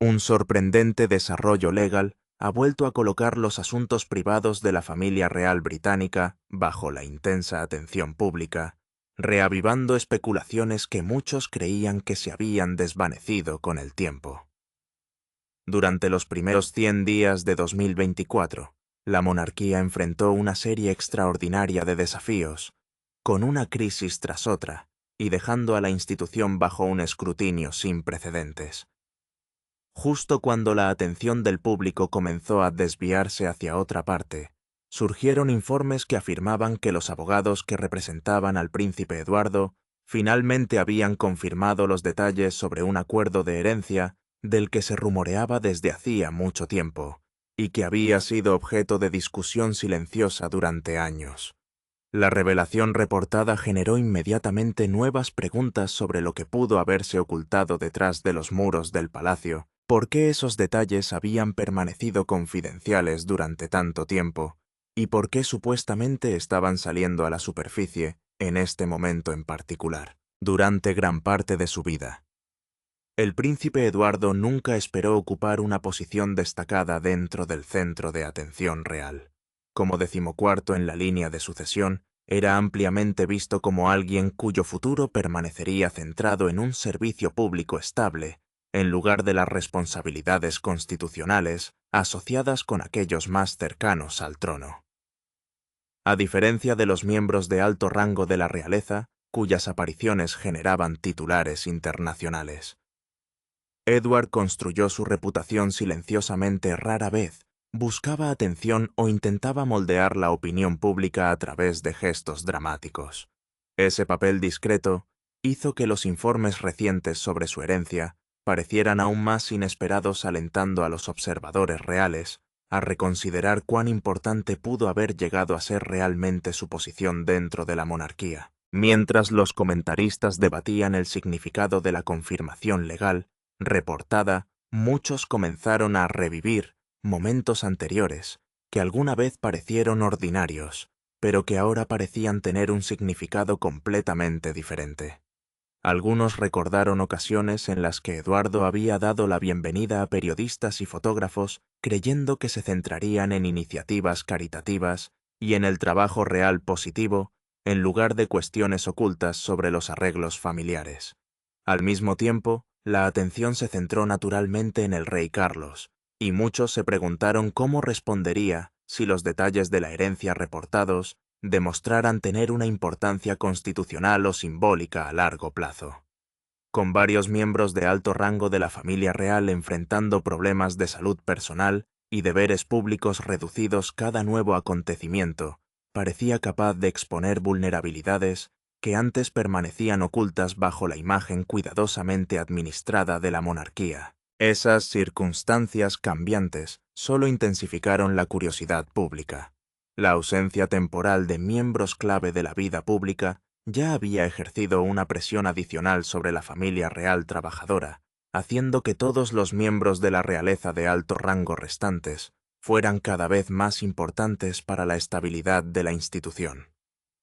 Un sorprendente desarrollo legal ha vuelto a colocar los asuntos privados de la familia real británica bajo la intensa atención pública, reavivando especulaciones que muchos creían que se habían desvanecido con el tiempo. Durante los primeros 100 días de 2024, la monarquía enfrentó una serie extraordinaria de desafíos, con una crisis tras otra, y dejando a la institución bajo un escrutinio sin precedentes. Justo cuando la atención del público comenzó a desviarse hacia otra parte, surgieron informes que afirmaban que los abogados que representaban al príncipe Eduardo finalmente habían confirmado los detalles sobre un acuerdo de herencia del que se rumoreaba desde hacía mucho tiempo, y que había sido objeto de discusión silenciosa durante años. La revelación reportada generó inmediatamente nuevas preguntas sobre lo que pudo haberse ocultado detrás de los muros del palacio, por qué esos detalles habían permanecido confidenciales durante tanto tiempo, y por qué supuestamente estaban saliendo a la superficie en este momento en particular, durante gran parte de su vida. El príncipe Eduardo nunca esperó ocupar una posición destacada dentro del centro de atención real. Como decimocuarto en la línea de sucesión, era ampliamente visto como alguien cuyo futuro permanecería centrado en un servicio público estable, en lugar de las responsabilidades constitucionales asociadas con aquellos más cercanos al trono. A diferencia de los miembros de alto rango de la realeza, cuyas apariciones generaban titulares internacionales, Edward construyó su reputación silenciosamente. Rara vez buscaba atención o intentaba moldear la opinión pública a través de gestos dramáticos. Ese papel discreto hizo que los informes recientes sobre su herencia parecieran aún más inesperados, alentando a los observadores reales a reconsiderar cuán importante pudo haber llegado a ser realmente su posición dentro de la monarquía. Mientras los comentaristas debatían el significado de la confirmación legal reportada, muchos comenzaron a revivir momentos anteriores que alguna vez parecieron ordinarios, pero que ahora parecían tener un significado completamente diferente. Algunos recordaron ocasiones en las que Eduardo había dado la bienvenida a periodistas y fotógrafos creyendo que se centrarían en iniciativas caritativas y en el trabajo real positivo, en lugar de cuestiones ocultas sobre los arreglos familiares. Al mismo tiempo, la atención se centró naturalmente en el rey Carlos, y muchos se preguntaron cómo respondería si los detalles de la herencia reportados demostraran tener una importancia constitucional o simbólica a largo plazo. Con varios miembros de alto rango de la familia real enfrentando problemas de salud personal y deberes públicos reducidos, cada nuevo acontecimiento parecía capaz de exponer vulnerabilidades que antes permanecían ocultas bajo la imagen cuidadosamente administrada de la monarquía. Esas circunstancias cambiantes solo intensificaron la curiosidad pública. La ausencia temporal de miembros clave de la vida pública ya había ejercido una presión adicional sobre la familia real trabajadora, haciendo que todos los miembros de la realeza de alto rango restantes fueran cada vez más importantes para la estabilidad de la institución.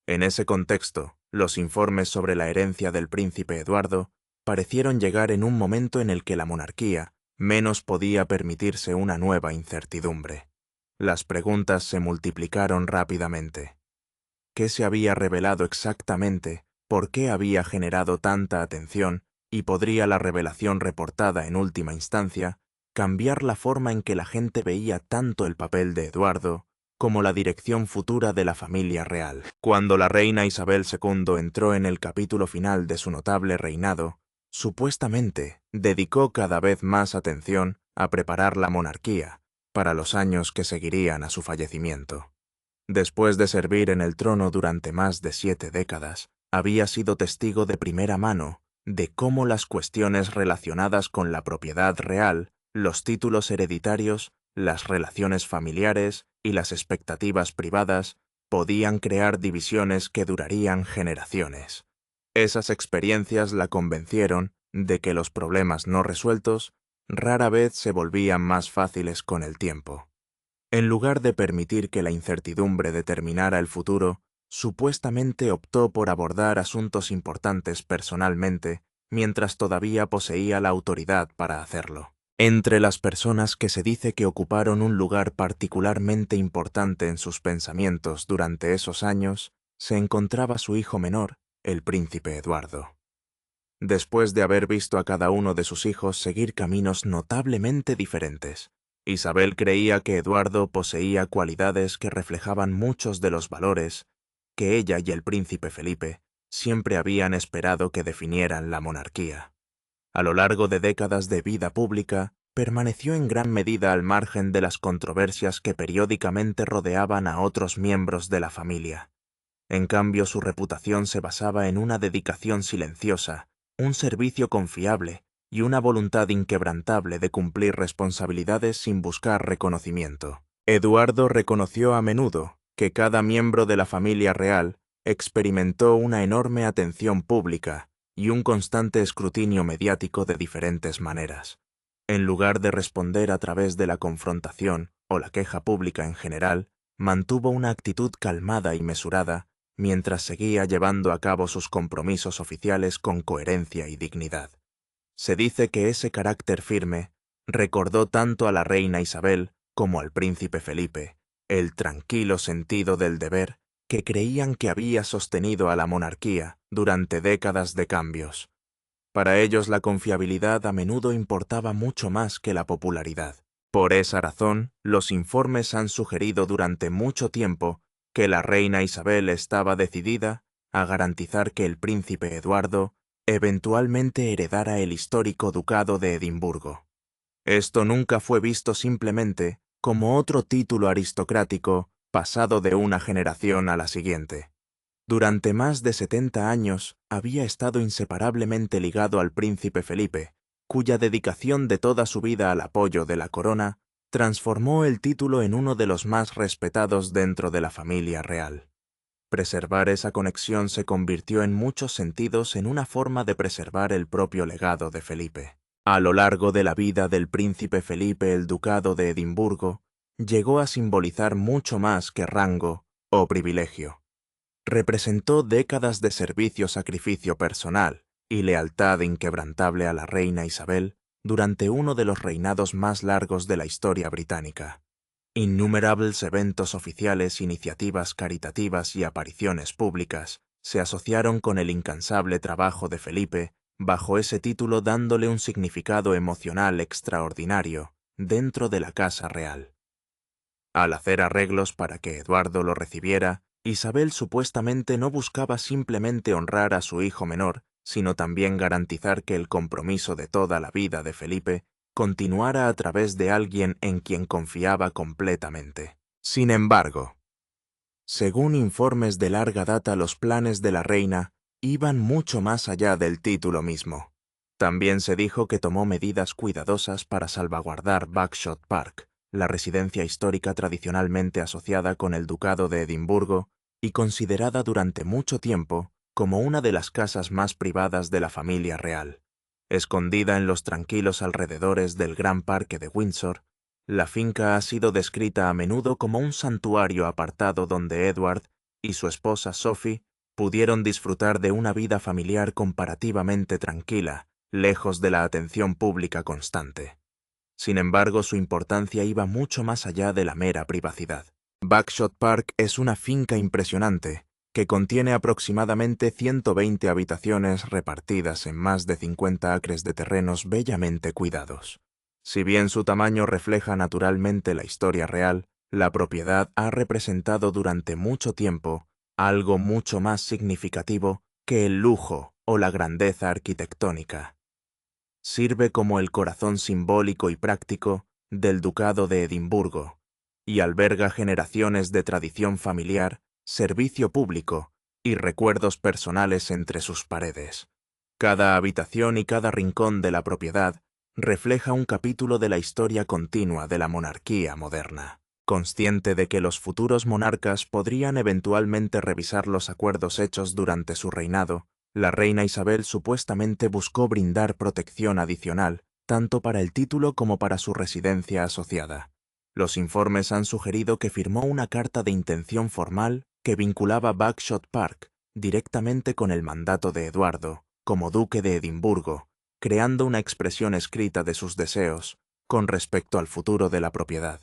En ese contexto, los informes sobre la herencia del príncipe Eduardo parecieron llegar en un momento en el que la monarquía menos podía permitirse una nueva incertidumbre. Las preguntas se multiplicaron rápidamente. ¿Qué se había revelado exactamente? ¿Por qué había generado tanta atención? ¿Y podría la revelación reportada en última instancia cambiar la forma en que la gente veía tanto el papel de Eduardo como la dirección futura de la familia real? Cuando la reina Isabel II entró en el capítulo final de su notable reinado, supuestamente dedicó cada vez más atención a preparar la monarquía para los años que seguirían a su fallecimiento. Después de servir en el trono durante más de 7 décadas, había sido testigo de primera mano de cómo las cuestiones relacionadas con la propiedad real, los títulos hereditarios, las relaciones familiares y las expectativas privadas podían crear divisiones que durarían generaciones. Esas experiencias la convencieron de que los problemas no resueltos rara vez se volvían más fáciles con el tiempo. En lugar de permitir que la incertidumbre determinara el futuro, supuestamente optó por abordar asuntos importantes personalmente mientras todavía poseía la autoridad para hacerlo. Entre las personas que se dice que ocuparon un lugar particularmente importante en sus pensamientos durante esos años, se encontraba su hijo menor, el príncipe Eduardo. Después de haber visto a cada uno de sus hijos seguir caminos notablemente diferentes, Isabel creía que Eduardo poseía cualidades que reflejaban muchos de los valores que ella y el príncipe Felipe siempre habían esperado que definieran la monarquía. A lo largo de décadas de vida pública, permaneció en gran medida al margen de las controversias que periódicamente rodeaban a otros miembros de la familia. En cambio, su reputación se basaba en una dedicación silenciosa, un servicio confiable y una voluntad inquebrantable de cumplir responsabilidades sin buscar reconocimiento. Eduardo reconoció a menudo que cada miembro de la familia real experimentó una enorme atención pública y un constante escrutinio mediático de diferentes maneras. En lugar de responder a través de la confrontación o la queja pública en general, mantuvo una actitud calmada y mesurada mientras seguía llevando a cabo sus compromisos oficiales con coherencia y dignidad. Se dice que ese carácter firme recordó tanto a la reina Isabel como al príncipe Felipe el tranquilo sentido del deber que creían que había sostenido a la monarquía durante décadas de cambios. Para ellos la confiabilidad a menudo importaba mucho más que la popularidad. Por esa razón, los informes han sugerido durante mucho tiempo que la reina Isabel estaba decidida a garantizar que el príncipe Eduardo eventualmente heredara el histórico ducado de Edimburgo. Esto nunca fue visto simplemente como otro título aristocrático pasado de una generación a la siguiente. Durante más de 70 años había estado inseparablemente ligado al príncipe Felipe, cuya dedicación de toda su vida al apoyo de la corona transformó el título en uno de los más respetados dentro de la familia real. Preservar esa conexión se convirtió en muchos sentidos en una forma de preservar el propio legado de Felipe. A lo largo de la vida del príncipe Felipe, el ducado de Edimburgo llegó a simbolizar mucho más que rango o privilegio. Representó décadas de servicio-sacrificio personal y lealtad inquebrantable a la reina Isabel durante uno de los reinados más largos de la historia británica. Innumerables eventos oficiales, iniciativas caritativas y apariciones públicas se asociaron con el incansable trabajo de Felipe bajo ese título, dándole un significado emocional extraordinario dentro de la Casa Real. Al hacer arreglos para que Eduardo lo recibiera, Isabel supuestamente no buscaba simplemente honrar a su hijo menor, sino también garantizar que el compromiso de toda la vida de Felipe continuara a través de alguien en quien confiaba completamente. Sin embargo, según informes de larga data, los planes de la reina iban mucho más allá del título mismo. También se dijo que tomó medidas cuidadosas para salvaguardar Bagshot Park, la residencia histórica tradicionalmente asociada con el Ducado de Edimburgo y considerada durante mucho tiempo como una de las casas más privadas de la familia real. Escondida en los tranquilos alrededores del Gran Parque de Windsor, la finca ha sido descrita a menudo como un santuario apartado donde Edward y su esposa Sophie pudieron disfrutar de una vida familiar comparativamente tranquila, lejos de la atención pública constante. Sin embargo, su importancia iba mucho más allá de la mera privacidad. Bagshot Park es una finca impresionante que contiene aproximadamente 120 habitaciones repartidas en más de 50 acres de terrenos bellamente cuidados. Si bien su tamaño refleja naturalmente la historia real, la propiedad ha representado durante mucho tiempo algo mucho más significativo que el lujo o la grandeza arquitectónica. Sirve como el corazón simbólico y práctico del Ducado de Edimburgo y alberga generaciones de tradición familiar, servicio público y recuerdos personales entre sus paredes. Cada habitación y cada rincón de la propiedad refleja un capítulo de la historia continua de la monarquía moderna. Consciente de que los futuros monarcas podrían eventualmente revisar los acuerdos hechos durante su reinado, la reina Isabel supuestamente buscó brindar protección adicional, tanto para el título como para su residencia asociada. Los informes han sugerido que firmó una carta de intención formal que vinculaba Bagshot Park directamente con el mandato de Eduardo, como duque de Edimburgo, creando una expresión escrita de sus deseos con respecto al futuro de la propiedad.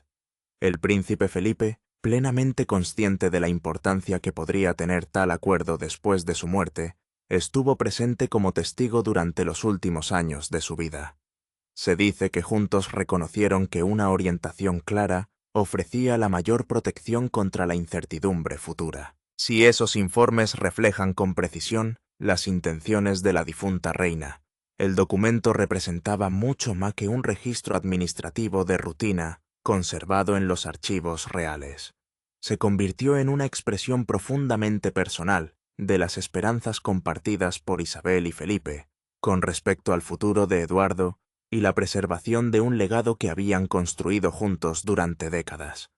El príncipe Felipe, plenamente consciente de la importancia que podría tener tal acuerdo después de su muerte, estuvo presente como testigo durante los últimos años de su vida. Se dice que juntos reconocieron que una orientación clara ofrecía la mayor protección contra la incertidumbre futura. Si esos informes reflejan con precisión las intenciones de la difunta reina, el documento representaba mucho más que un registro administrativo de rutina conservado en los archivos reales. Se convirtió en una expresión profundamente personal de las esperanzas compartidas por Isabel y Felipe con respecto al futuro de Eduardo y la preservación de un legado que habían construido juntos durante décadas.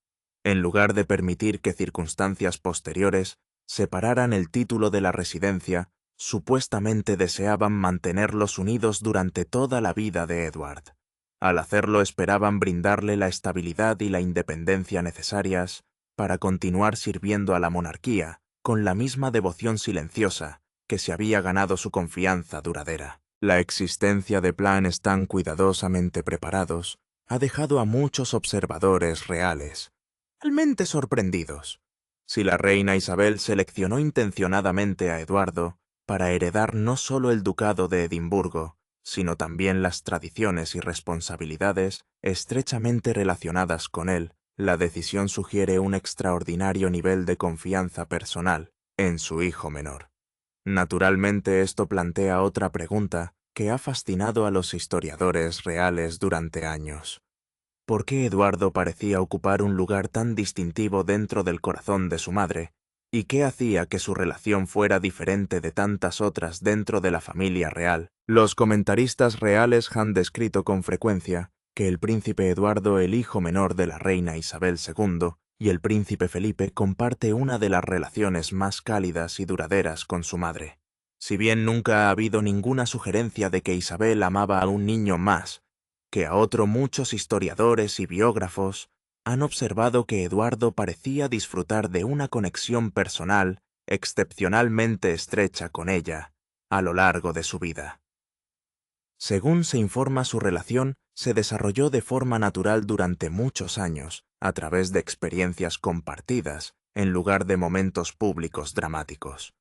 En lugar de permitir que circunstancias posteriores separaran el título de la residencia, supuestamente deseaban mantenerlos unidos durante toda la vida de Edward. Al hacerlo esperaban brindarle la estabilidad y la independencia necesarias para continuar sirviendo a la monarquía con la misma devoción silenciosa que se había ganado su confianza duradera. La existencia de planes tan cuidadosamente preparados ha dejado a muchos observadores reales realmente sorprendidos. Si la reina Isabel seleccionó intencionadamente a Eduardo para heredar no solo el ducado de Edimburgo, sino también las tradiciones y responsabilidades estrechamente relacionadas con él, la decisión sugiere un extraordinario nivel de confianza personal en su hijo menor. Naturalmente, esto plantea otra pregunta que ha fascinado a los historiadores reales durante años. ¿Por qué Eduardo parecía ocupar un lugar tan distintivo dentro del corazón de su madre? ¿Y qué hacía que su relación fuera diferente de tantas otras dentro de la familia real? Los comentaristas reales han descrito con frecuencia que el príncipe Eduardo, el hijo menor de la reina Isabel II, y el príncipe Felipe comparte una de las relaciones más cálidas y duraderas con su madre. Si bien nunca ha habido ninguna sugerencia de que Isabel amaba a un niño más que a otro, muchos historiadores y biógrafos han observado que Eduardo parecía disfrutar de una conexión personal excepcionalmente estrecha con ella a lo largo de su vida. Según se informa, su relación se desarrolló de forma natural durante muchos años, a través de experiencias compartidas, en lugar de momentos públicos dramáticos.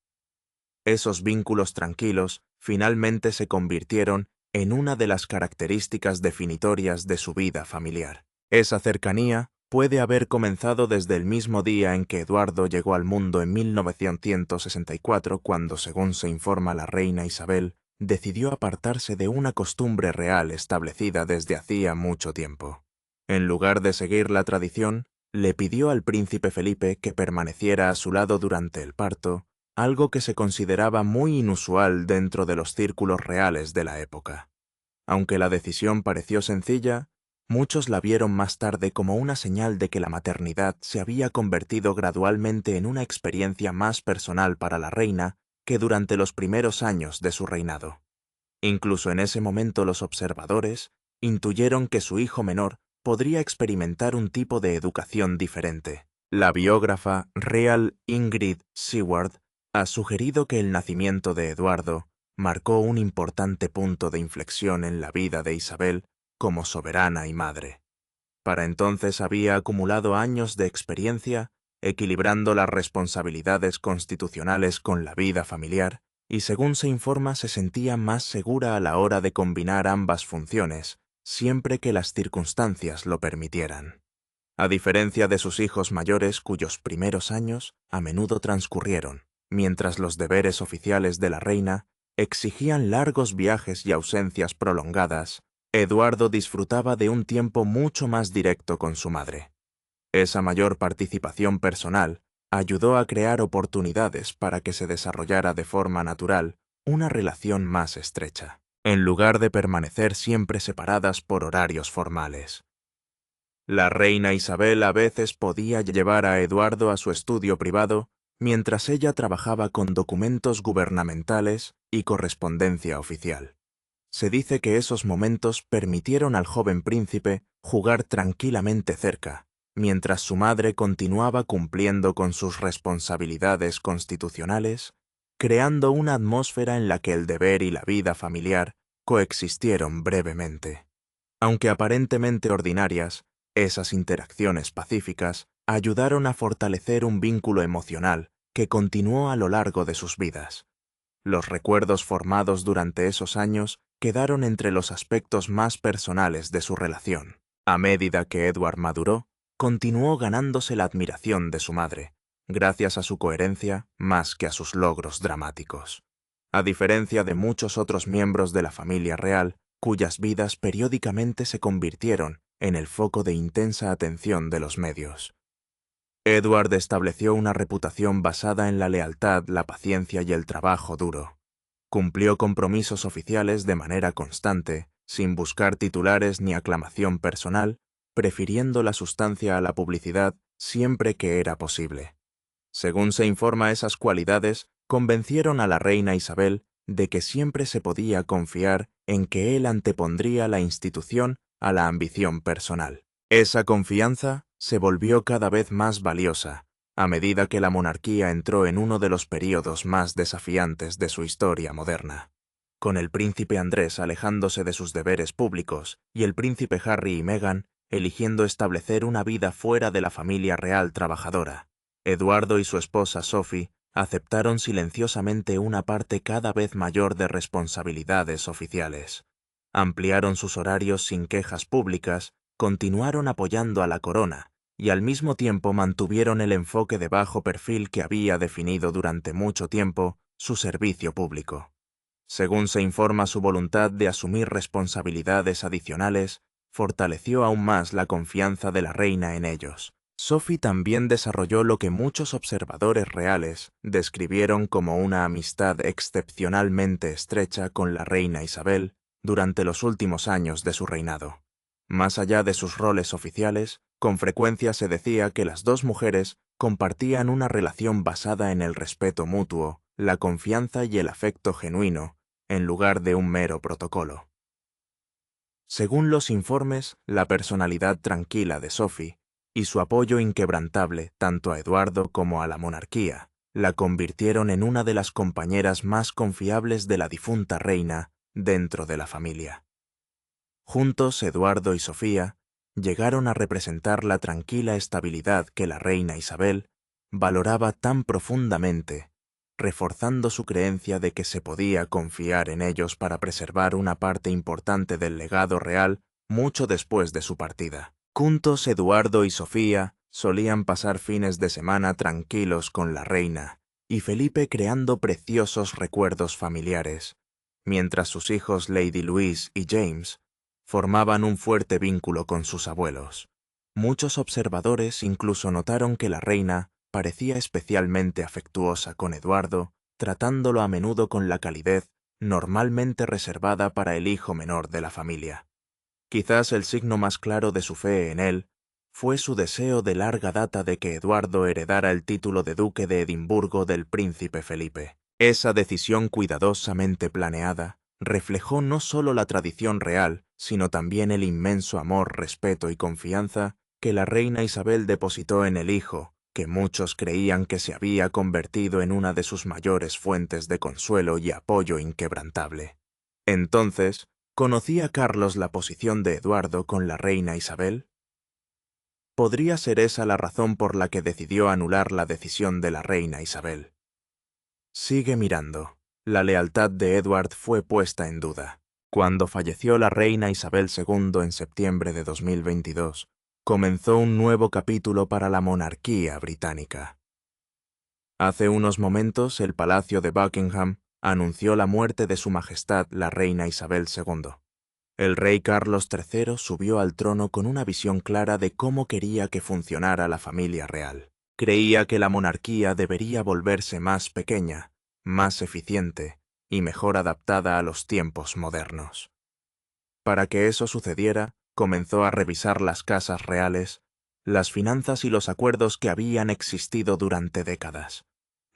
Esos vínculos tranquilos finalmente se convirtieron en una de las características definitorias de su vida familiar. Esa cercanía puede haber comenzado desde el mismo día en que Eduardo llegó al mundo en 1964, cuando, según se informa, la reina Isabel decidió apartarse de una costumbre real establecida desde hacía mucho tiempo. En lugar de seguir la tradición, le pidió al príncipe Felipe que permaneciera a su lado durante el parto, algo que se consideraba muy inusual dentro de los círculos reales de la época. Aunque la decisión pareció sencilla, muchos la vieron más tarde como una señal de que la maternidad se había convertido gradualmente en una experiencia más personal para la reina que durante los primeros años de su reinado. Incluso en ese momento los observadores intuyeron que su hijo menor podría experimentar un tipo de educación diferente. La biógrafa real Ingrid Seward ha sugerido que el nacimiento de Eduardo marcó un importante punto de inflexión en la vida de Isabel como soberana y madre. Para entonces había acumulado años de experiencia equilibrando las responsabilidades constitucionales con la vida familiar y, según se informa, se sentía más segura a la hora de combinar ambas funciones, siempre que las circunstancias lo permitieran. A diferencia de sus hijos mayores, cuyos primeros años a menudo transcurrieron mientras los deberes oficiales de la reina exigían largos viajes y ausencias prolongadas, Eduardo disfrutaba de un tiempo mucho más directo con su madre. Esa mayor participación personal ayudó a crear oportunidades para que se desarrollara de forma natural una relación más estrecha, en lugar de permanecer siempre separadas por horarios formales. La reina Isabel a veces podía llevar a Eduardo a su estudio privado mientras ella trabajaba con documentos gubernamentales y correspondencia oficial. Se dice que esos momentos permitieron al joven príncipe jugar tranquilamente cerca, mientras su madre continuaba cumpliendo con sus responsabilidades constitucionales, creando una atmósfera en la que el deber y la vida familiar coexistieron brevemente. Aunque aparentemente ordinarias, esas interacciones pacíficas ayudaron a fortalecer un vínculo emocional que continuó a lo largo de sus vidas. Los recuerdos formados durante esos años quedaron entre los aspectos más personales de su relación. A medida que Edward maduró, continuó ganándose la admiración de su madre, gracias a su coherencia más que a sus logros dramáticos. A diferencia de muchos otros miembros de la familia real, cuyas vidas periódicamente se convirtieron en el foco de intensa atención de los medios. Edward estableció una reputación basada en la lealtad, la paciencia y el trabajo duro. Cumplió compromisos oficiales de manera constante, sin buscar titulares ni aclamación personal, prefiriendo la sustancia a la publicidad siempre que era posible. Según se informa, esas cualidades convencieron a la reina Isabel de que siempre se podía confiar en que él antepondría la institución a la ambición personal. Esa confianza se volvió cada vez más valiosa a medida que la monarquía entró en uno de los períodos más desafiantes de su historia moderna. Con el príncipe Andrés alejándose de sus deberes públicos y el príncipe Harry y Meghan eligiendo establecer una vida fuera de la familia real trabajadora, Eduardo y su esposa Sophie aceptaron silenciosamente una parte cada vez mayor de responsabilidades oficiales. Ampliaron sus horarios sin quejas públicas, continuaron apoyando a la corona y al mismo tiempo mantuvieron el enfoque de bajo perfil que había definido durante mucho tiempo su servicio público. Según se informa, su voluntad de asumir responsabilidades adicionales fortaleció aún más la confianza de la reina en ellos. Sophie también desarrolló lo que muchos observadores reales describieron como una amistad excepcionalmente estrecha con la reina Isabel durante los últimos años de su reinado. Más allá de sus roles oficiales, con frecuencia se decía que las dos mujeres compartían una relación basada en el respeto mutuo, la confianza y el afecto genuino, en lugar de un mero protocolo. Según los informes, la personalidad tranquila de Sophie y su apoyo inquebrantable tanto a Eduardo como a la monarquía la convirtieron en una de las compañeras más confiables de la difunta reina dentro de la familia. Juntos, Eduardo y Sofía llegaron a representar la tranquila estabilidad que la reina Isabel valoraba tan profundamente, reforzando su creencia de que se podía confiar en ellos para preservar una parte importante del legado real mucho después de su partida. Juntos, Eduardo y Sofía solían pasar fines de semana tranquilos con la reina y Felipe creando preciosos recuerdos familiares, mientras sus hijos Lady Louise y James formaban un fuerte vínculo con sus abuelos. Muchos observadores incluso notaron que la reina parecía especialmente afectuosa con Eduardo, tratándolo a menudo con la calidez normalmente reservada para el hijo menor de la familia. Quizás el signo más claro de su fe en él fue su deseo de larga data de que Eduardo heredara el título de duque de Edimburgo del príncipe Felipe. Esa decisión cuidadosamente planeada reflejó no solo la tradición real, sino también el inmenso amor, respeto y confianza que la reina Isabel depositó en el hijo, que muchos creían que se había convertido en una de sus mayores fuentes de consuelo y apoyo inquebrantable. Entonces, ¿conocía Carlos la posición de Eduardo con la reina Isabel? ¿Podría ser esa la razón por la que decidió anular la decisión de la reina Isabel? Sigue mirando. La lealtad de Edward fue puesta en duda. Cuando falleció la reina Isabel II en septiembre de 2022, comenzó un nuevo capítulo para la monarquía británica. Hace unos momentos, el Palacio de Buckingham anunció la muerte de Su Majestad la reina Isabel II. El rey Carlos III subió al trono con una visión clara de cómo quería que funcionara la familia real. Creía que la monarquía debería volverse más pequeña, más eficiente y mejor adaptada a los tiempos modernos. Para que eso sucediera, comenzó a revisar las casas reales, las finanzas y los acuerdos que habían existido durante décadas.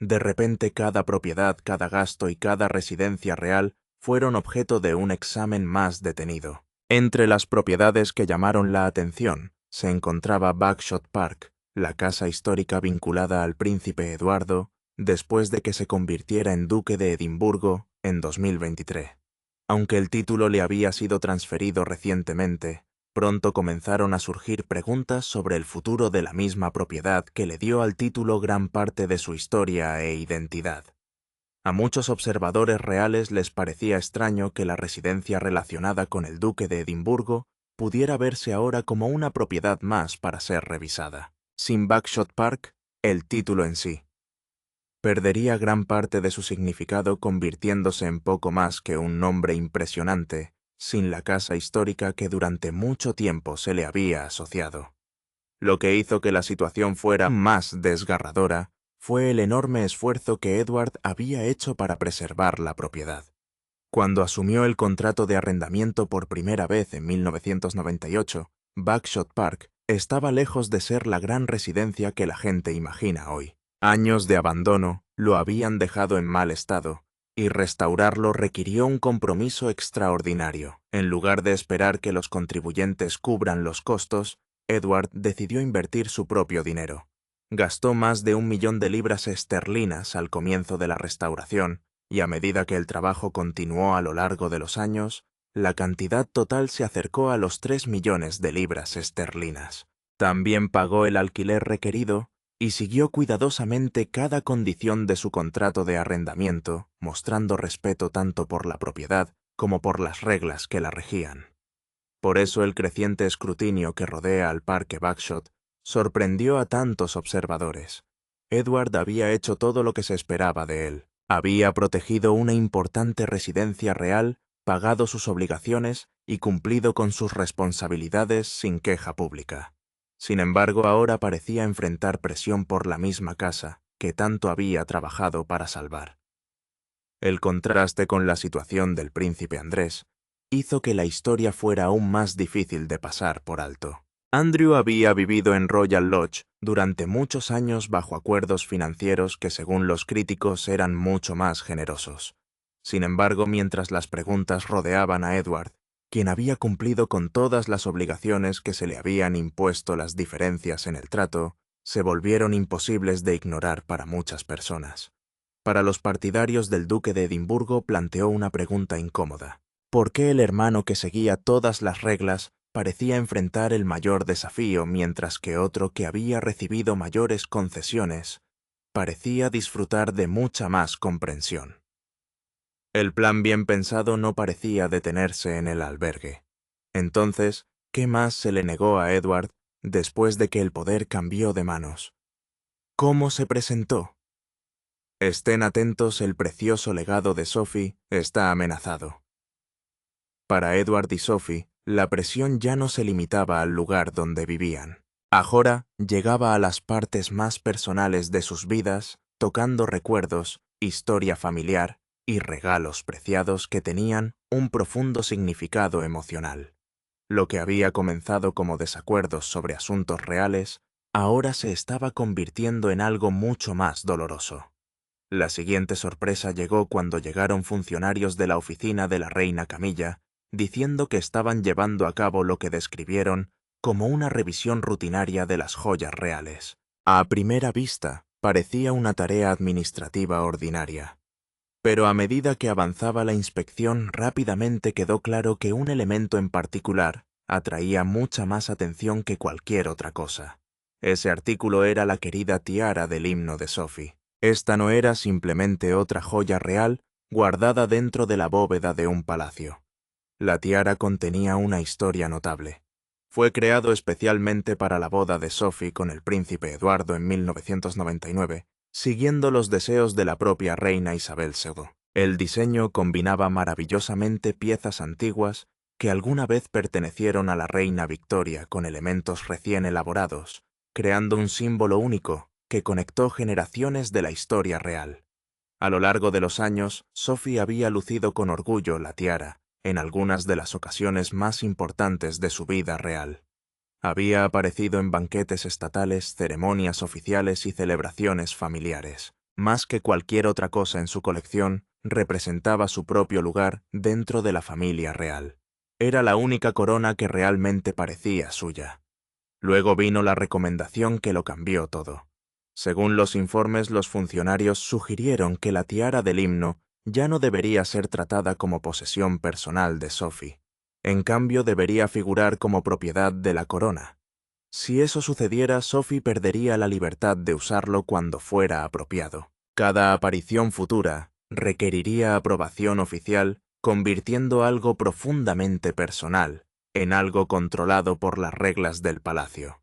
De repente cada propiedad, cada gasto y cada residencia real fueron objeto de un examen más detenido. Entre las propiedades que llamaron la atención se encontraba Bagshot Park, la casa histórica vinculada al príncipe Eduardo, después de que se convirtiera en duque de Edimburgo en 2023. Aunque el título le había sido transferido recientemente, pronto comenzaron a surgir preguntas sobre el futuro de la misma propiedad que le dio al título gran parte de su historia e identidad. A muchos observadores reales les parecía extraño que la residencia relacionada con el duque de Edimburgo pudiera verse ahora como una propiedad más para ser revisada, sin Bagshot Park, el título en sí. Perdería gran parte de su significado convirtiéndose en poco más que un nombre impresionante, sin la casa histórica que durante mucho tiempo se le había asociado. Lo que hizo que la situación fuera más desgarradora fue el enorme esfuerzo que Edward había hecho para preservar la propiedad. Cuando asumió el contrato de arrendamiento por primera vez en 1998, Bagshot Park estaba lejos de ser la gran residencia que la gente imagina hoy. Años de abandono lo habían dejado en mal estado, y restaurarlo requirió un compromiso extraordinario. En lugar de esperar que los contribuyentes cubran los costos, Edward decidió invertir su propio dinero. Gastó más de 1 millón de libras esterlinas al comienzo de la restauración, y a medida que el trabajo continuó a lo largo de los años, la cantidad total se acercó a los 3 millones de libras esterlinas. También pagó el alquiler requerido y siguió cuidadosamente cada condición de su contrato de arrendamiento, mostrando respeto tanto por la propiedad como por las reglas que la regían. Por eso el creciente escrutinio que rodea al Parque Bagshot sorprendió a tantos observadores. Edward había hecho todo lo que se esperaba de él. Había protegido una importante residencia real, pagado sus obligaciones y cumplido con sus responsabilidades sin queja pública. Sin embargo, ahora parecía enfrentar presión por la misma casa que tanto había trabajado para salvar. El contraste con la situación del príncipe Andrés hizo que la historia fuera aún más difícil de pasar por alto. Andrew había vivido en Royal Lodge durante muchos años bajo acuerdos financieros que según los críticos eran mucho más generosos. Sin embargo, mientras las preguntas rodeaban a Edward, quien había cumplido con todas las obligaciones que se le habían impuesto, las diferencias en el trato se volvieron imposibles de ignorar para muchas personas. Para los partidarios del duque de Edimburgo planteó una pregunta incómoda. ¿Por qué el hermano que seguía todas las reglas parecía enfrentar el mayor desafío mientras que otro que había recibido mayores concesiones parecía disfrutar de mucha más comprensión? El plan bien pensado no parecía detenerse en el albergue. Entonces, ¿qué más se le negó a Edward después de que el poder cambió de manos? ¿Cómo se presentó? Estén atentos, el precioso legado de Sophie está amenazado. Para Edward y Sophie, la presión ya no se limitaba al lugar donde vivían. Ahora llegaba a las partes más personales de sus vidas, tocando recuerdos, historia familiar y regalos preciados que tenían un profundo significado emocional. Lo que había comenzado como desacuerdos sobre asuntos reales, ahora se estaba convirtiendo en algo mucho más doloroso. La siguiente sorpresa llegó cuando llegaron funcionarios de la oficina de la reina Camilla, diciendo que estaban llevando a cabo lo que describieron como una revisión rutinaria de las joyas reales. A primera vista, parecía una tarea administrativa ordinaria. Pero a medida que avanzaba la inspección, rápidamente quedó claro que un elemento en particular atraía mucha más atención que cualquier otra cosa. Ese artículo era la querida tiara del himno de Sophie. Esta no era simplemente otra joya real guardada dentro de la bóveda de un palacio. La tiara contenía una historia notable. Fue creado especialmente para la boda de Sophie con el príncipe Eduardo en 1999, siguiendo los deseos de la propia reina Isabel II. El diseño combinaba maravillosamente piezas antiguas que alguna vez pertenecieron a la reina Victoria con elementos recién elaborados, creando un símbolo único que conectó generaciones de la historia real. A lo largo de los años, Sophie había lucido con orgullo la tiara en algunas de las ocasiones más importantes de su vida real. Había aparecido en banquetes estatales, ceremonias oficiales y celebraciones familiares. Más que cualquier otra cosa en su colección, representaba su propio lugar dentro de la familia real. Era la única corona que realmente parecía suya. Luego vino la recomendación que lo cambió todo. Según los informes, los funcionarios sugirieron que la tiara del himno ya no debería ser tratada como posesión personal de Sophie. En cambio, debería figurar como propiedad de la corona. Si eso sucediera, Sophie perdería la libertad de usarlo cuando fuera apropiado. Cada aparición futura requeriría aprobación oficial, convirtiendo algo profundamente personal en algo controlado por las reglas del palacio.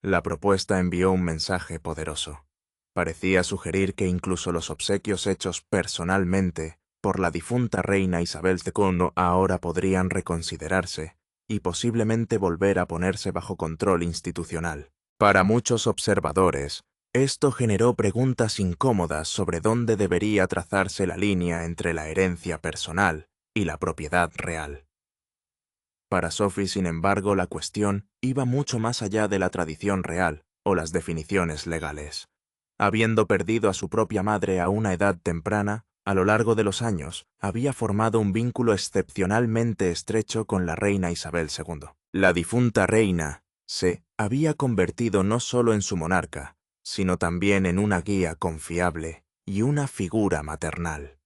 La propuesta envió un mensaje poderoso. Parecía sugerir que incluso los obsequios hechos personalmente por la difunta reina Isabel II ahora podrían reconsiderarse y posiblemente volver a ponerse bajo control institucional. Para muchos observadores, esto generó preguntas incómodas sobre dónde debería trazarse la línea entre la herencia personal y la propiedad real. Para Sophie, sin embargo, la cuestión iba mucho más allá de la tradición real o las definiciones legales. Habiendo perdido a su propia madre a una edad temprana, a lo largo de los años, había formado un vínculo excepcionalmente estrecho con la reina Isabel II. La difunta reina se había convertido no solo en su monarca, sino también en una guía confiable y una figura maternal.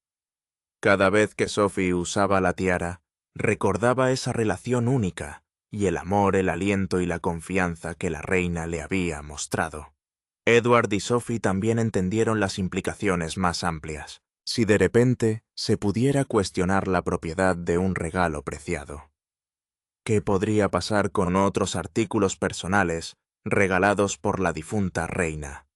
Cada vez que Sophie usaba la tiara, recordaba esa relación única y el amor, el aliento y la confianza que la reina le había mostrado. Edward y Sophie también entendieron las implicaciones más amplias. Si de repente se pudiera cuestionar la propiedad de un regalo preciado, ¿qué podría pasar con otros artículos personales regalados por la difunta reina?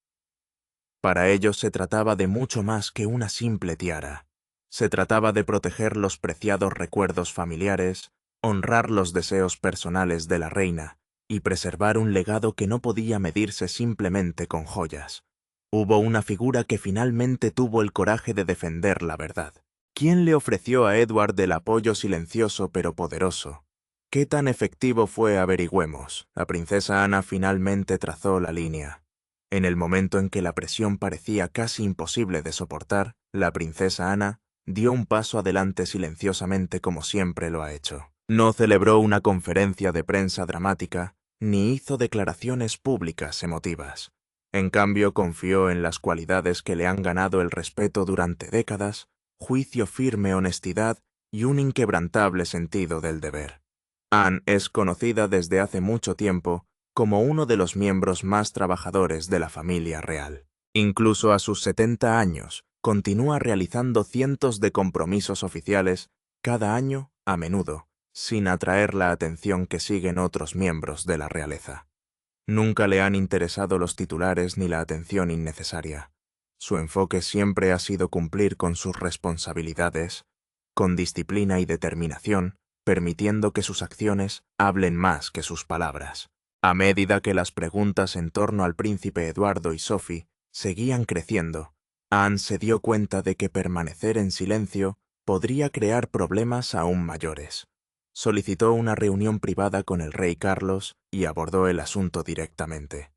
Para ellos se trataba de mucho más que una simple tiara. Se trataba de proteger los preciados recuerdos familiares, honrar los deseos personales de la reina y preservar un legado que no podía medirse simplemente con joyas. Hubo una figura que finalmente tuvo el coraje de defender la verdad. ¿Quién le ofreció a Edward el apoyo silencioso pero poderoso? ¿Qué tan efectivo fue? Averigüemos. La princesa Ana finalmente trazó la línea. En el momento en que la presión parecía casi imposible de soportar, la princesa Ana dio un paso adelante silenciosamente como siempre lo ha hecho. No celebró una conferencia de prensa dramática, ni hizo declaraciones públicas emotivas. En cambio, confió en las cualidades que le han ganado el respeto durante décadas: juicio firme, honestidad y un inquebrantable sentido del deber. Anne es conocida desde hace mucho tiempo como uno de los miembros más trabajadores de la familia real. Incluso a sus 70 años, continúa realizando cientos de compromisos oficiales cada año, a menudo, sin atraer la atención que siguen otros miembros de la realeza. Nunca le han interesado los titulares ni la atención innecesaria. Su enfoque siempre ha sido cumplir con sus responsabilidades, con disciplina y determinación, permitiendo que sus acciones hablen más que sus palabras. A medida que las preguntas en torno al príncipe Eduardo y Sophie seguían creciendo, Anne se dio cuenta de que permanecer en silencio podría crear problemas aún mayores. Solicitó una reunión privada con el rey Carlos y abordó el asunto directamente.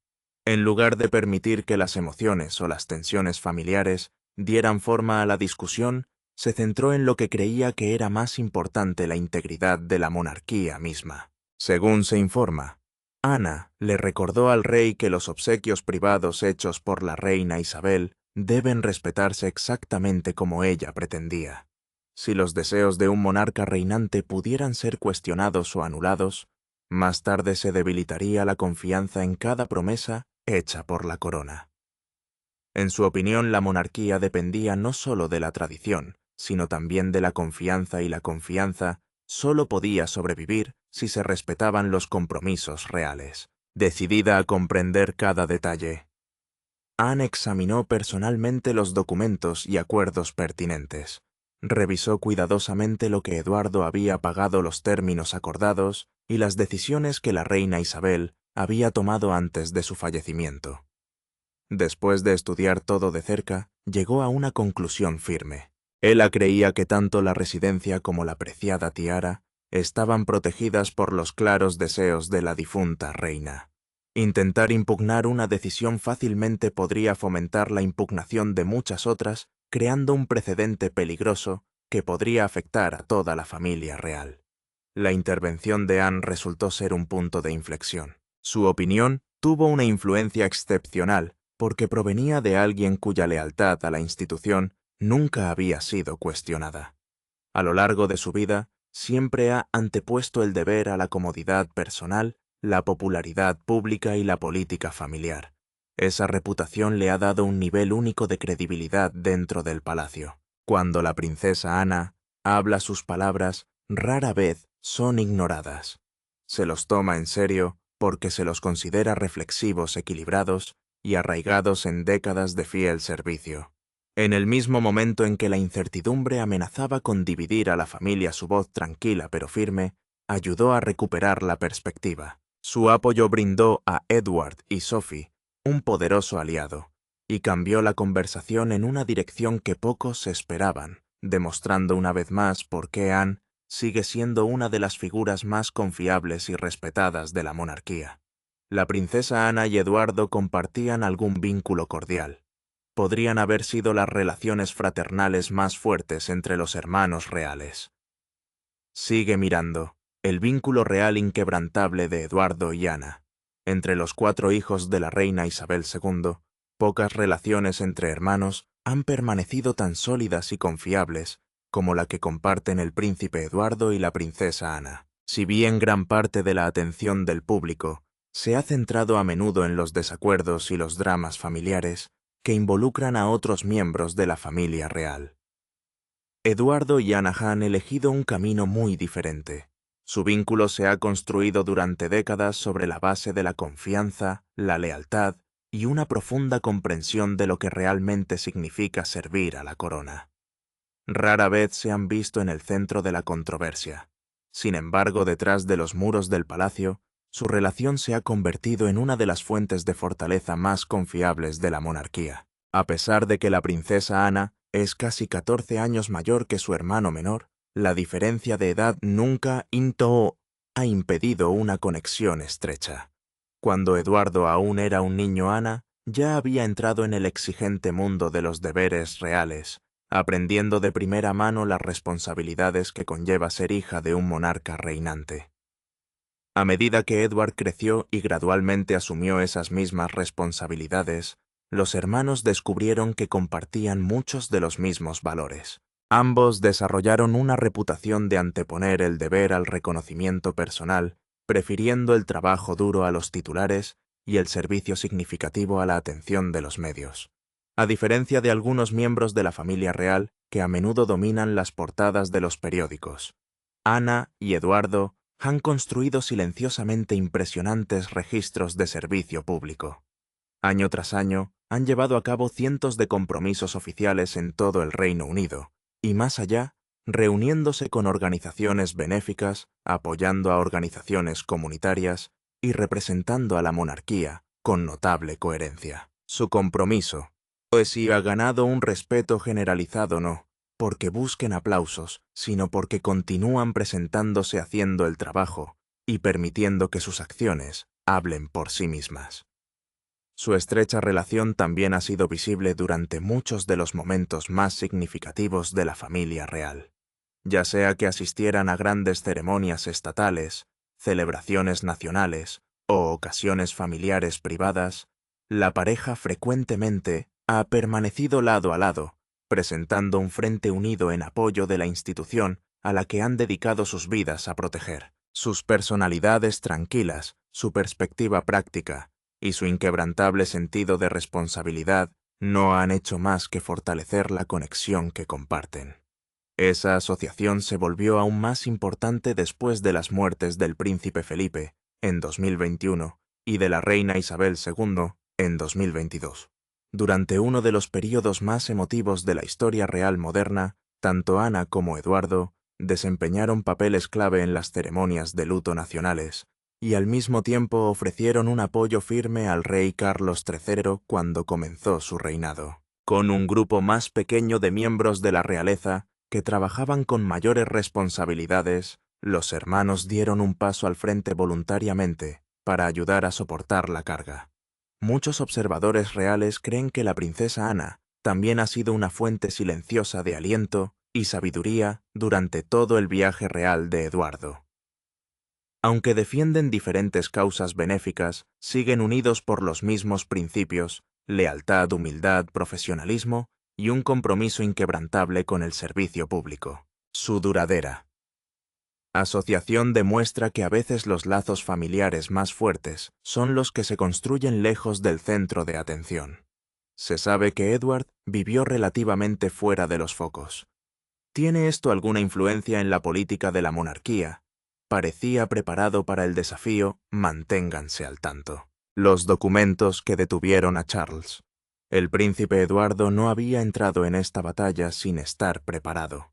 En lugar de permitir que las emociones o las tensiones familiares dieran forma a la discusión, se centró en lo que creía que era más importante: la integridad de la monarquía misma. Según se informa, Ana le recordó al rey que los obsequios privados hechos por la reina Isabel deben respetarse exactamente como ella pretendía. Si los deseos de un monarca reinante pudieran ser cuestionados o anulados, más tarde se debilitaría la confianza en cada promesa hecha por la corona. En su opinión, la monarquía dependía no solo de la tradición, sino también de la confianza, y la confianza solo podía sobrevivir si se respetaban los compromisos reales. Decidida a comprender cada detalle, Anne examinó personalmente los documentos y acuerdos pertinentes. Revisó cuidadosamente lo que Eduardo había pagado, los términos acordados y las decisiones que la reina Isabel había tomado antes de su fallecimiento. Después de estudiar todo de cerca, llegó a una conclusión firme. Ella creía que tanto la residencia como la preciada tiara estaban protegidas por los claros deseos de la difunta reina. Intentar impugnar una decisión fácilmente podría fomentar la impugnación de muchas otras, creando un precedente peligroso que podría afectar a toda la familia real. La intervención de Anne resultó ser un punto de inflexión. Su opinión tuvo una influencia excepcional porque provenía de alguien cuya lealtad a la institución nunca había sido cuestionada. A lo largo de su vida, siempre ha antepuesto el deber a la comodidad personal, la popularidad pública y la política familiar. Esa reputación le ha dado un nivel único de credibilidad dentro del palacio. Cuando la princesa Ana habla, sus palabras rara vez son ignoradas. Se los toma en serio porque se los considera reflexivos, equilibrados y arraigados en décadas de fiel servicio. En el mismo momento en que la incertidumbre amenazaba con dividir a la familia, su voz tranquila pero firme ayudó a recuperar la perspectiva. Su apoyo brindó a Edward y Sophie un poderoso aliado, y cambió la conversación en una dirección que pocos esperaban, demostrando una vez más por qué Anne sigue siendo una de las figuras más confiables y respetadas de la monarquía. La princesa Ana y Eduardo compartían algún vínculo cordial. Podrían haber sido las relaciones fraternales más fuertes entre los hermanos reales. Sigue mirando, el vínculo real inquebrantable de Eduardo y Ana. Entre los 4 hijos de la reina Isabel II, pocas relaciones entre hermanos han permanecido tan sólidas y confiables como la que comparten el príncipe Eduardo y la princesa Ana. Si bien gran parte de la atención del público se ha centrado a menudo en los desacuerdos y los dramas familiares que involucran a otros miembros de la familia real, Eduardo y Ana han elegido un camino muy diferente. Su vínculo se ha construido durante décadas sobre la base de la confianza, la lealtad y una profunda comprensión de lo que realmente significa servir a la corona. Rara vez se han visto en el centro de la controversia. Sin embargo, detrás de los muros del palacio, su relación se ha convertido en una de las fuentes de fortaleza más confiables de la monarquía. A pesar de que la princesa Ana es casi 14 años mayor que su hermano menor, la diferencia de edad nunca ha impedido una conexión estrecha. Cuando Eduardo aún era un niño, Ana ya había entrado en el exigente mundo de los deberes reales, aprendiendo de primera mano las responsabilidades que conlleva ser hija de un monarca reinante. A medida que Edward creció y gradualmente asumió esas mismas responsabilidades, los hermanos descubrieron que compartían muchos de los mismos valores. Ambos desarrollaron una reputación de anteponer el deber al reconocimiento personal, prefiriendo el trabajo duro a los titulares y el servicio significativo a la atención de los medios. A diferencia de algunos miembros de la familia real que a menudo dominan las portadas de los periódicos, Ana y Eduardo han construido silenciosamente impresionantes registros de servicio público. Año tras año, han llevado a cabo cientos de compromisos oficiales en todo el Reino Unido, y más allá, reuniéndose con organizaciones benéficas, apoyando a organizaciones comunitarias y representando a la monarquía con notable coherencia. Su compromiso, pues si ha ganado un respeto generalizado no, porque busquen aplausos, sino porque continúan presentándose haciendo el trabajo y permitiendo que sus acciones hablen por sí mismas. Su estrecha relación también ha sido visible durante muchos de los momentos más significativos de la familia real. Ya sea que asistieran a grandes ceremonias estatales, celebraciones nacionales o ocasiones familiares privadas, la pareja frecuentemente ha permanecido lado a lado, presentando un frente unido en apoyo de la institución a la que han dedicado sus vidas a proteger. Sus personalidades tranquilas, su perspectiva práctica y su inquebrantable sentido de responsabilidad no han hecho más que fortalecer la conexión que comparten. Esa asociación se volvió aún más importante después de las muertes del príncipe Felipe, en 2021, y de la reina Isabel II, en 2022. Durante uno de los períodos más emotivos de la historia real moderna, tanto Ana como Eduardo desempeñaron papeles clave en las ceremonias de luto nacionales, y al mismo tiempo ofrecieron un apoyo firme al rey Carlos III cuando comenzó su reinado. Con un grupo más pequeño de miembros de la realeza que trabajaban con mayores responsabilidades, los hermanos dieron un paso al frente voluntariamente para ayudar a soportar la carga. Muchos observadores reales creen que la princesa Ana también ha sido una fuente silenciosa de aliento y sabiduría durante todo el viaje real de Eduardo. Aunque defienden diferentes causas benéficas, siguen unidos por los mismos principios: lealtad, humildad, profesionalismo y un compromiso inquebrantable con el servicio público. Su duradera asociación demuestra que a veces los lazos familiares más fuertes son los que se construyen lejos del centro de atención. Se sabe que Edward vivió relativamente fuera de los focos. ¿Tiene esto alguna influencia en la política de la monarquía? Parecía preparado para el desafío, manténganse al tanto. Los documentos que detuvieron a Charles. El príncipe Eduardo no había entrado en esta batalla sin estar preparado.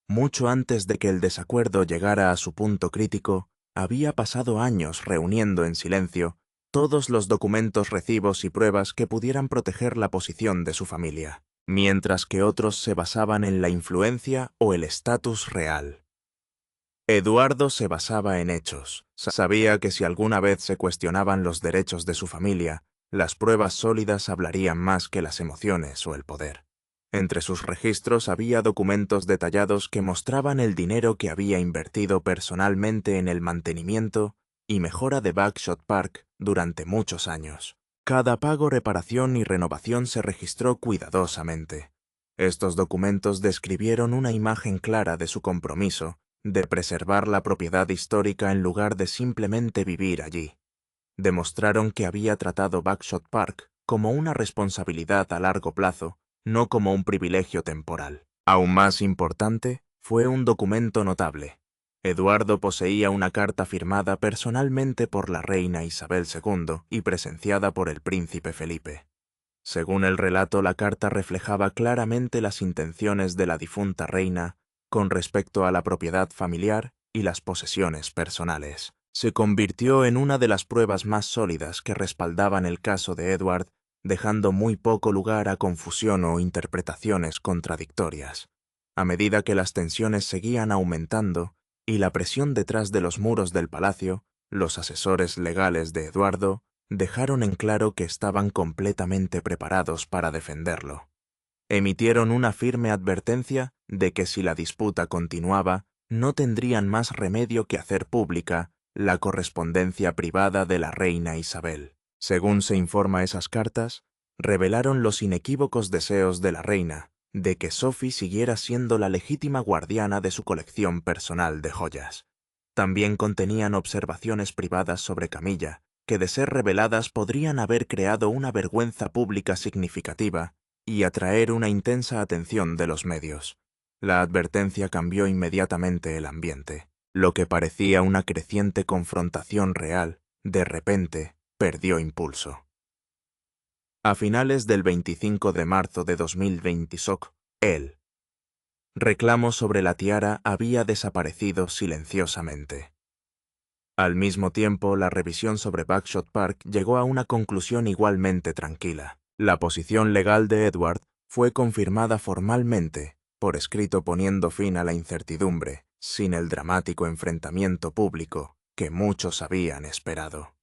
Mucho antes de que el desacuerdo llegara a su punto crítico, había pasado años reuniendo en silencio todos los documentos, recibos y pruebas que pudieran proteger la posición de su familia, mientras que otros se basaban en la influencia o el estatus real. Eduardo se basaba en hechos. Sabía que si alguna vez se cuestionaban los derechos de su familia, las pruebas sólidas hablarían más que las emociones o el poder. Entre sus registros había documentos detallados que mostraban el dinero que había invertido personalmente en el mantenimiento y mejora de Bagshot Park durante muchos años. Cada pago, reparación y renovación se registró cuidadosamente. Estos documentos describieron una imagen clara de su compromiso de preservar la propiedad histórica en lugar de simplemente vivir allí. Demostraron que había tratado Bagshot Park como una responsabilidad a largo plazo, no como un privilegio temporal. Aún más importante, fue un documento notable. Eduardo poseía una carta firmada personalmente por la reina Isabel II y presenciada por el príncipe Felipe. Según el relato, la carta reflejaba claramente las intenciones de la difunta reina con respecto a la propiedad familiar y las posesiones personales. Se convirtió en una de las pruebas más sólidas que respaldaban el caso de Edward, dejando muy poco lugar a confusión o interpretaciones contradictorias. A medida que las tensiones seguían aumentando y la presión detrás de los muros del palacio, los asesores legales de Eduardo dejaron en claro que estaban completamente preparados para defenderlo. Emitieron una firme advertencia de que si la disputa continuaba, no tendrían más remedio que hacer pública la correspondencia privada de la reina Isabel. Según se informa, esas cartas revelaron los inequívocos deseos de la reina de que Sophie siguiera siendo la legítima guardiana de su colección personal de joyas. También contenían observaciones privadas sobre Camilla, que de ser reveladas podrían haber creado una vergüenza pública significativa y atraer una intensa atención de los medios. La advertencia cambió inmediatamente el ambiente. Lo que parecía una creciente confrontación real, de repente, perdió impulso. A finales del 25 de marzo de 2020, el reclamo sobre la tiara había desaparecido silenciosamente. Al mismo tiempo, la revisión sobre Bagshot Park llegó a una conclusión igualmente tranquila. La posición legal de Edward fue confirmada formalmente, por escrito, poniendo fin a la incertidumbre, sin el dramático enfrentamiento público que muchos habían esperado.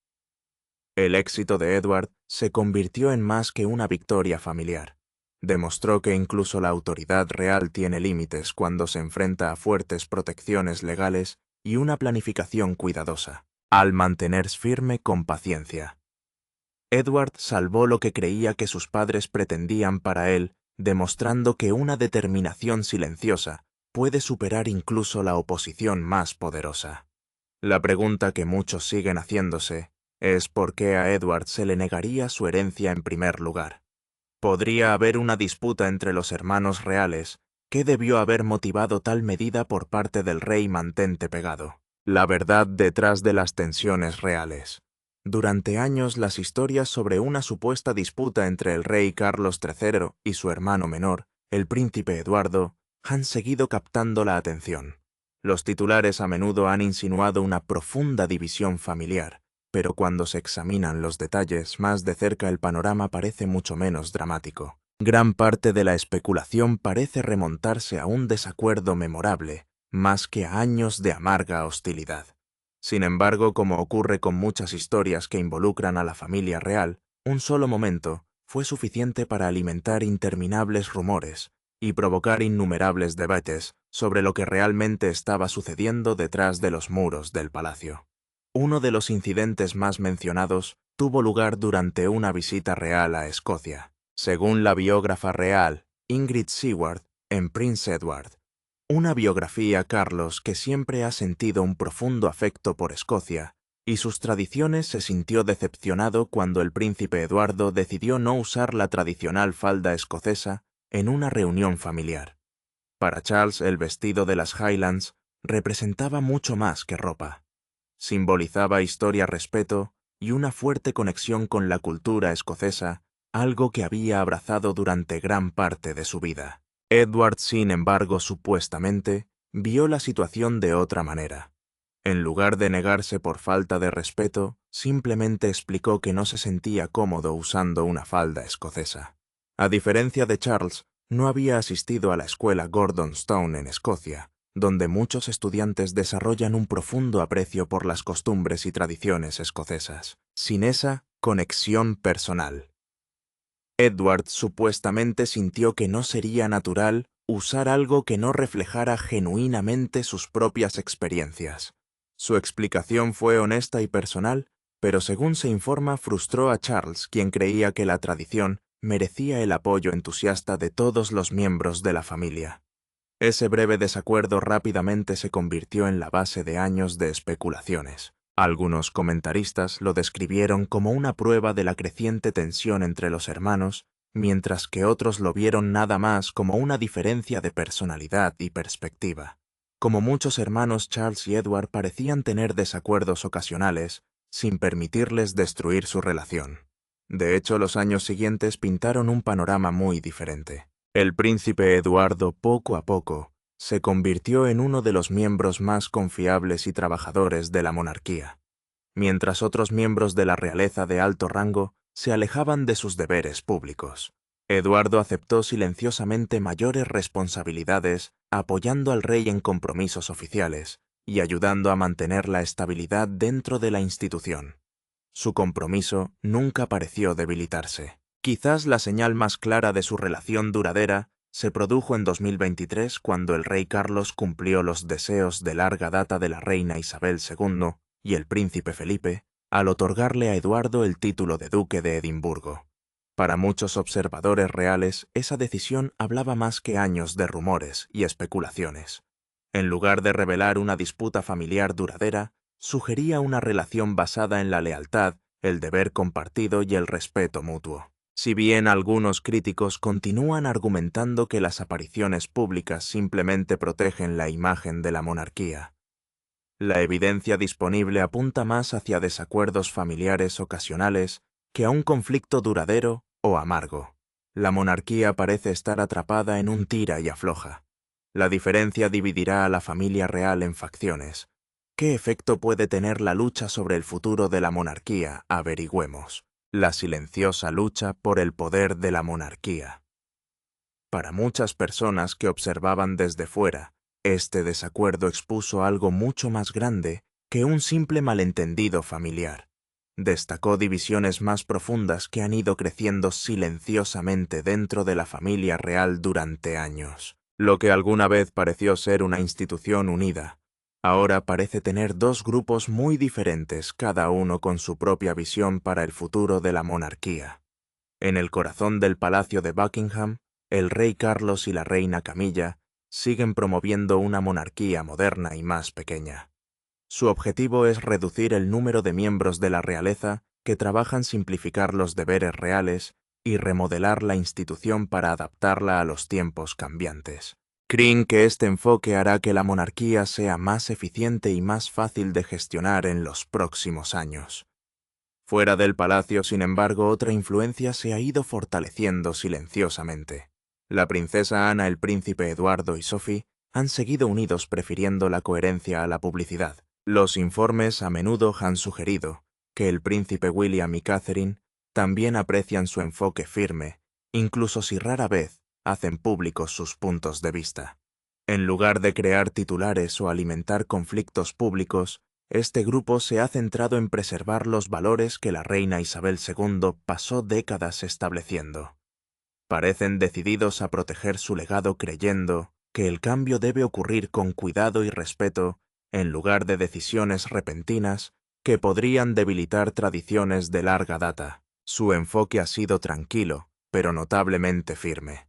El éxito de Edward se convirtió en más que una victoria familiar. Demostró que incluso la autoridad real tiene límites cuando se enfrenta a fuertes protecciones legales y una planificación cuidadosa, al mantenerse firme con paciencia. Edward salvó lo que creía que sus padres pretendían para él, demostrando que una determinación silenciosa puede superar incluso la oposición más poderosa. La pregunta que muchos siguen haciéndose es por qué a Edward se le negaría su herencia en primer lugar. ¿Podría haber una disputa entre los hermanos reales? ¿Qué debió haber motivado tal medida por parte del rey mantente pegado? La verdad detrás de las tensiones reales. Durante años, las historias sobre una supuesta disputa entre el rey Carlos III y su hermano menor, el príncipe Eduardo, han seguido captando la atención. Los titulares a menudo han insinuado una profunda división familiar, pero cuando se examinan los detalles más de cerca el panorama parece mucho menos dramático. Gran parte de la especulación parece remontarse a un desacuerdo memorable, más que a años de amarga hostilidad. Sin embargo, como ocurre con muchas historias que involucran a la familia real, un solo momento fue suficiente para alimentar interminables rumores y provocar innumerables debates sobre lo que realmente estaba sucediendo detrás de los muros del palacio. Uno de los incidentes más mencionados tuvo lugar durante una visita real a Escocia. Según la biógrafa real, Ingrid Seward en Prince Edward, una biografía, Carlos, que siempre ha sentido un profundo afecto por Escocia y sus tradiciones, se sintió decepcionado cuando el príncipe Eduardo decidió no usar la tradicional falda escocesa en una reunión familiar. Para Charles, el vestido de las Highlands representaba mucho más que ropa. Simbolizaba historia, respeto y una fuerte conexión con la cultura escocesa, algo que había abrazado durante gran parte de su vida. Edward, sin embargo, supuestamente, vio la situación de otra manera. En lugar de negarse por falta de respeto, simplemente explicó que no se sentía cómodo usando una falda escocesa. A diferencia de Charles, no había asistido a la escuela Gordonstoun en Escocia, donde muchos estudiantes desarrollan un profundo aprecio por las costumbres y tradiciones escocesas, sin esa conexión personal. Edward supuestamente sintió que no sería natural usar algo que no reflejara genuinamente sus propias experiencias. Su explicación fue honesta y personal, pero según se informa, frustró a Charles, quien creía que la tradición merecía el apoyo entusiasta de todos los miembros de la familia. Ese breve desacuerdo rápidamente se convirtió en la base de años de especulaciones. Algunos comentaristas lo describieron como una prueba de la creciente tensión entre los hermanos, mientras que otros lo vieron nada más como una diferencia de personalidad y perspectiva. Como muchos hermanos, Charles y Edward parecían tener desacuerdos ocasionales, sin permitirles destruir su relación. De hecho, los años siguientes pintaron un panorama muy diferente. El príncipe Eduardo, poco a poco, se convirtió en uno de los miembros más confiables y trabajadores de la monarquía, mientras otros miembros de la realeza de alto rango se alejaban de sus deberes públicos. Eduardo aceptó silenciosamente mayores responsabilidades, apoyando al rey en compromisos oficiales y ayudando a mantener la estabilidad dentro de la institución. Su compromiso nunca pareció debilitarse. Quizás la señal más clara de su relación duradera se produjo en 2023, cuando el rey Carlos cumplió los deseos de larga data de la reina Isabel II y el príncipe Felipe al otorgarle a Eduardo el título de duque de Edimburgo. Para muchos observadores reales, esa decisión hablaba más que años de rumores y especulaciones. En lugar de revelar una disputa familiar duradera, sugería una relación basada en la lealtad, el deber compartido y el respeto mutuo. Si bien algunos críticos continúan argumentando que las apariciones públicas simplemente protegen la imagen de la monarquía, la evidencia disponible apunta más hacia desacuerdos familiares ocasionales que a un conflicto duradero o amargo. La monarquía parece estar atrapada en un tira y afloja. La diferencia dividirá a la familia real en facciones. ¿Qué efecto puede tener la lucha sobre el futuro de la monarquía? Averigüemos. La silenciosa lucha por el poder de la monarquía. Para muchas personas que observaban desde fuera, este desacuerdo expuso algo mucho más grande que un simple malentendido familiar. Destacó divisiones más profundas que han ido creciendo silenciosamente dentro de la familia real durante años. Lo que alguna vez pareció ser una institución unida, ahora parece tener dos grupos muy diferentes, cada uno con su propia visión para el futuro de la monarquía. En el corazón del Palacio de Buckingham, el rey Carlos y la reina Camilla siguen promoviendo una monarquía moderna y más pequeña. Su objetivo es reducir el número de miembros de la realeza que trabajan simplificar los deberes reales y remodelar la institución para adaptarla a los tiempos cambiantes. Creen que este enfoque hará que la monarquía sea más eficiente y más fácil de gestionar en los próximos años. Fuera del palacio, sin embargo, otra influencia se ha ido fortaleciendo silenciosamente. La princesa Ana, el príncipe Eduardo y Sophie han seguido unidos prefiriendo la coherencia a la publicidad. Los informes a menudo han sugerido que el príncipe William y Catherine también aprecian su enfoque firme, incluso si rara vez hacen públicos sus puntos de vista. En lugar de crear titulares o alimentar conflictos públicos, este grupo se ha centrado en preservar los valores que la reina Isabel II pasó décadas estableciendo. Parecen decididos a proteger su legado, creyendo que el cambio debe ocurrir con cuidado y respeto en lugar de decisiones repentinas que podrían debilitar tradiciones de larga data. Su enfoque ha sido tranquilo, pero notablemente firme.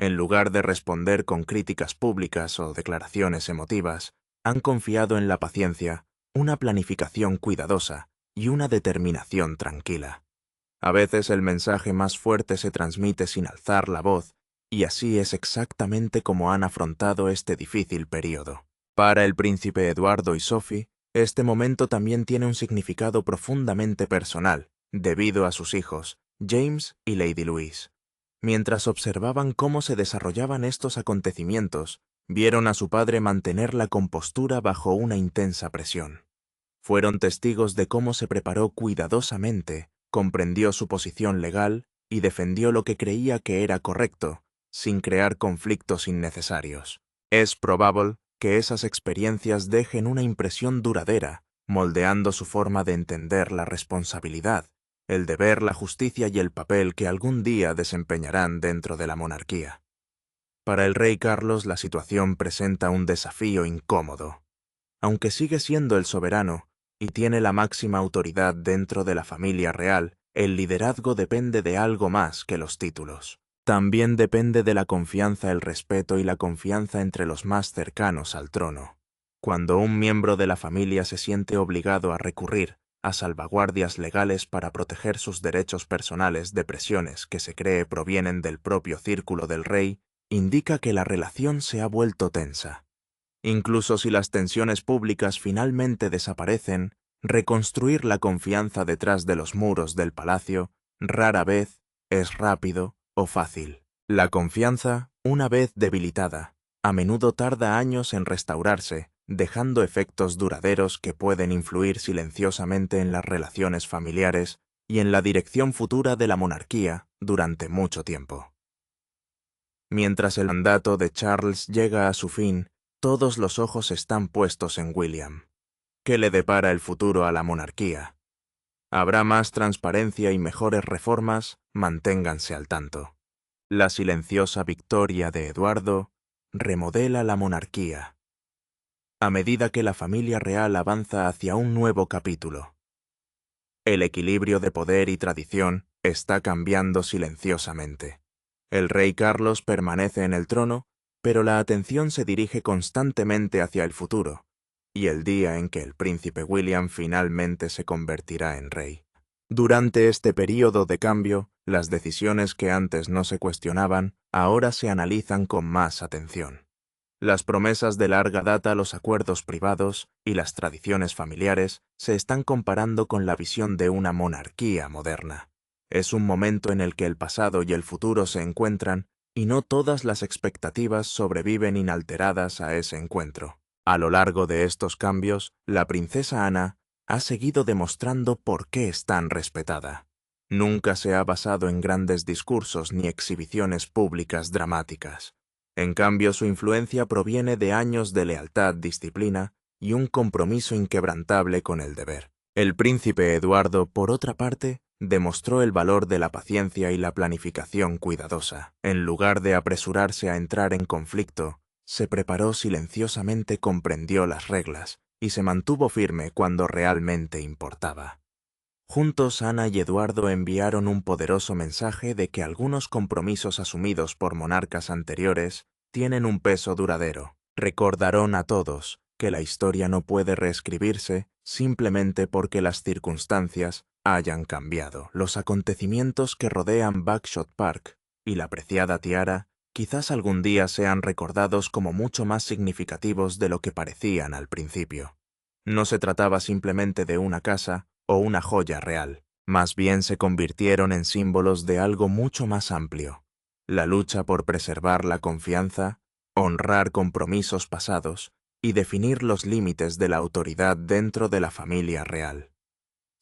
En lugar de responder con críticas públicas o declaraciones emotivas, han confiado en la paciencia, una planificación cuidadosa y una determinación tranquila. A veces el mensaje más fuerte se transmite sin alzar la voz, y así es exactamente como han afrontado este difícil periodo. Para el príncipe Eduardo y Sophie, este momento también tiene un significado profundamente personal, debido a sus hijos, James y Lady Louise. Mientras observaban cómo se desarrollaban estos acontecimientos, vieron a su padre mantener la compostura bajo una intensa presión. Fueron testigos de cómo se preparó cuidadosamente, comprendió su posición legal y defendió lo que creía que era correcto, sin crear conflictos innecesarios. Es probable que esas experiencias dejen una impresión duradera, moldeando su forma de entender la responsabilidad, el deber, la justicia y el papel que algún día desempeñarán dentro de la monarquía. Para el rey Carlos la situación presenta un desafío incómodo. Aunque sigue siendo el soberano y tiene la máxima autoridad dentro de la familia real, el liderazgo depende de algo más que los títulos. También depende de la confianza, el respeto y la confianza entre los más cercanos al trono. Cuando un miembro de la familia se siente obligado a recurrir a salvaguardias legales para proteger sus derechos personales de presiones que se cree provienen del propio círculo del rey, indica que la relación se ha vuelto tensa. Incluso si las tensiones públicas finalmente desaparecen, reconstruir la confianza detrás de los muros del palacio rara vez es rápido o fácil. La confianza, una vez debilitada, a menudo tarda años en restaurarse, dejando efectos duraderos que pueden influir silenciosamente en las relaciones familiares y en la dirección futura de la monarquía durante mucho tiempo. Mientras el mandato de Charles llega a su fin, todos los ojos están puestos en William. ¿Qué le depara el futuro a la monarquía? ¿Habrá más transparencia y mejores reformas? Manténganse al tanto. La silenciosa victoria de Eduardo remodela la monarquía. A medida que la familia real avanza hacia un nuevo capítulo, el equilibrio de poder y tradición está cambiando silenciosamente. El rey Carlos permanece en el trono, pero la atención se dirige constantemente hacia el futuro, y el día en que el príncipe William finalmente se convertirá en rey. Durante este período de cambio, las decisiones que antes no se cuestionaban, ahora se analizan con más atención. Las promesas de larga data, los acuerdos privados y las tradiciones familiares se están comparando con la visión de una monarquía moderna. Es un momento en el que el pasado y el futuro se encuentran y no todas las expectativas sobreviven inalteradas a ese encuentro. A lo largo de estos cambios, la princesa Ana ha seguido demostrando por qué es tan respetada. Nunca se ha basado en grandes discursos ni exhibiciones públicas dramáticas. En cambio, su influencia proviene de años de lealtad, disciplina y un compromiso inquebrantable con el deber. El príncipe Eduardo, por otra parte, demostró el valor de la paciencia y la planificación cuidadosa. En lugar de apresurarse a entrar en conflicto, se preparó silenciosamente, comprendió las reglas y se mantuvo firme cuando realmente importaba. Juntos, Ana y Eduardo enviaron un poderoso mensaje de que algunos compromisos asumidos por monarcas anteriores tienen un peso duradero. Recordaron a todos que la historia no puede reescribirse simplemente porque las circunstancias hayan cambiado. Los acontecimientos que rodean Bagshot Park y la preciada tiara quizás algún día sean recordados como mucho más significativos de lo que parecían al principio. No se trataba simplemente de una casa o una joya real, más bien se convirtieron en símbolos de algo mucho más amplio: la lucha por preservar la confianza, honrar compromisos pasados y definir los límites de la autoridad dentro de la familia real.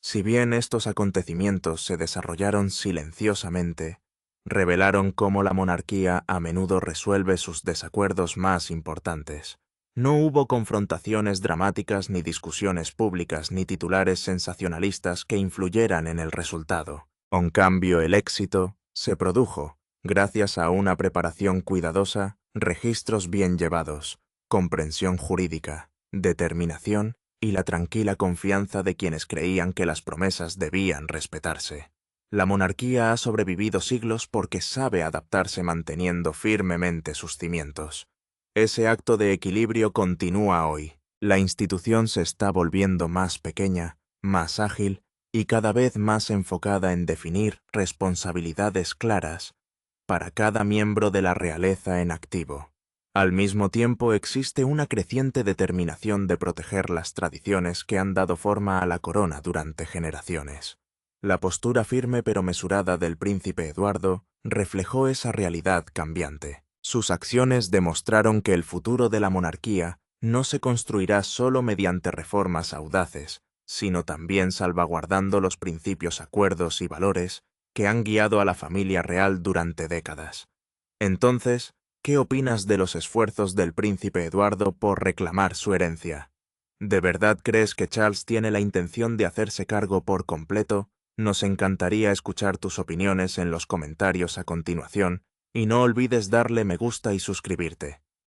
Si bien estos acontecimientos se desarrollaron silenciosamente, revelaron cómo la monarquía a menudo resuelve sus desacuerdos más importantes. No hubo confrontaciones dramáticas, ni discusiones públicas, ni titulares sensacionalistas que influyeran en el resultado. En cambio, el éxito se produjo gracias a una preparación cuidadosa, registros bien llevados, comprensión jurídica, determinación y la tranquila confianza de quienes creían que las promesas debían respetarse. La monarquía ha sobrevivido siglos porque sabe adaptarse manteniendo firmemente sus cimientos. Ese acto de equilibrio continúa hoy. La institución se está volviendo más pequeña, más ágil y cada vez más enfocada en definir responsabilidades claras para cada miembro de la realeza en activo. Al mismo tiempo existe una creciente determinación de proteger las tradiciones que han dado forma a la corona durante generaciones. La postura firme pero mesurada del príncipe Eduardo reflejó esa realidad cambiante. Sus acciones demostraron que el futuro de la monarquía no se construirá solo mediante reformas audaces, sino también salvaguardando los principios, acuerdos y valores que han guiado a la familia real durante décadas. Entonces, ¿qué opinas de los esfuerzos del príncipe Eduardo por reclamar su herencia? ¿De verdad crees que Charles tiene la intención de hacerse cargo por completo? Nos encantaría escuchar tus opiniones en los comentarios a continuación y no olvides darle me gusta y suscribirte.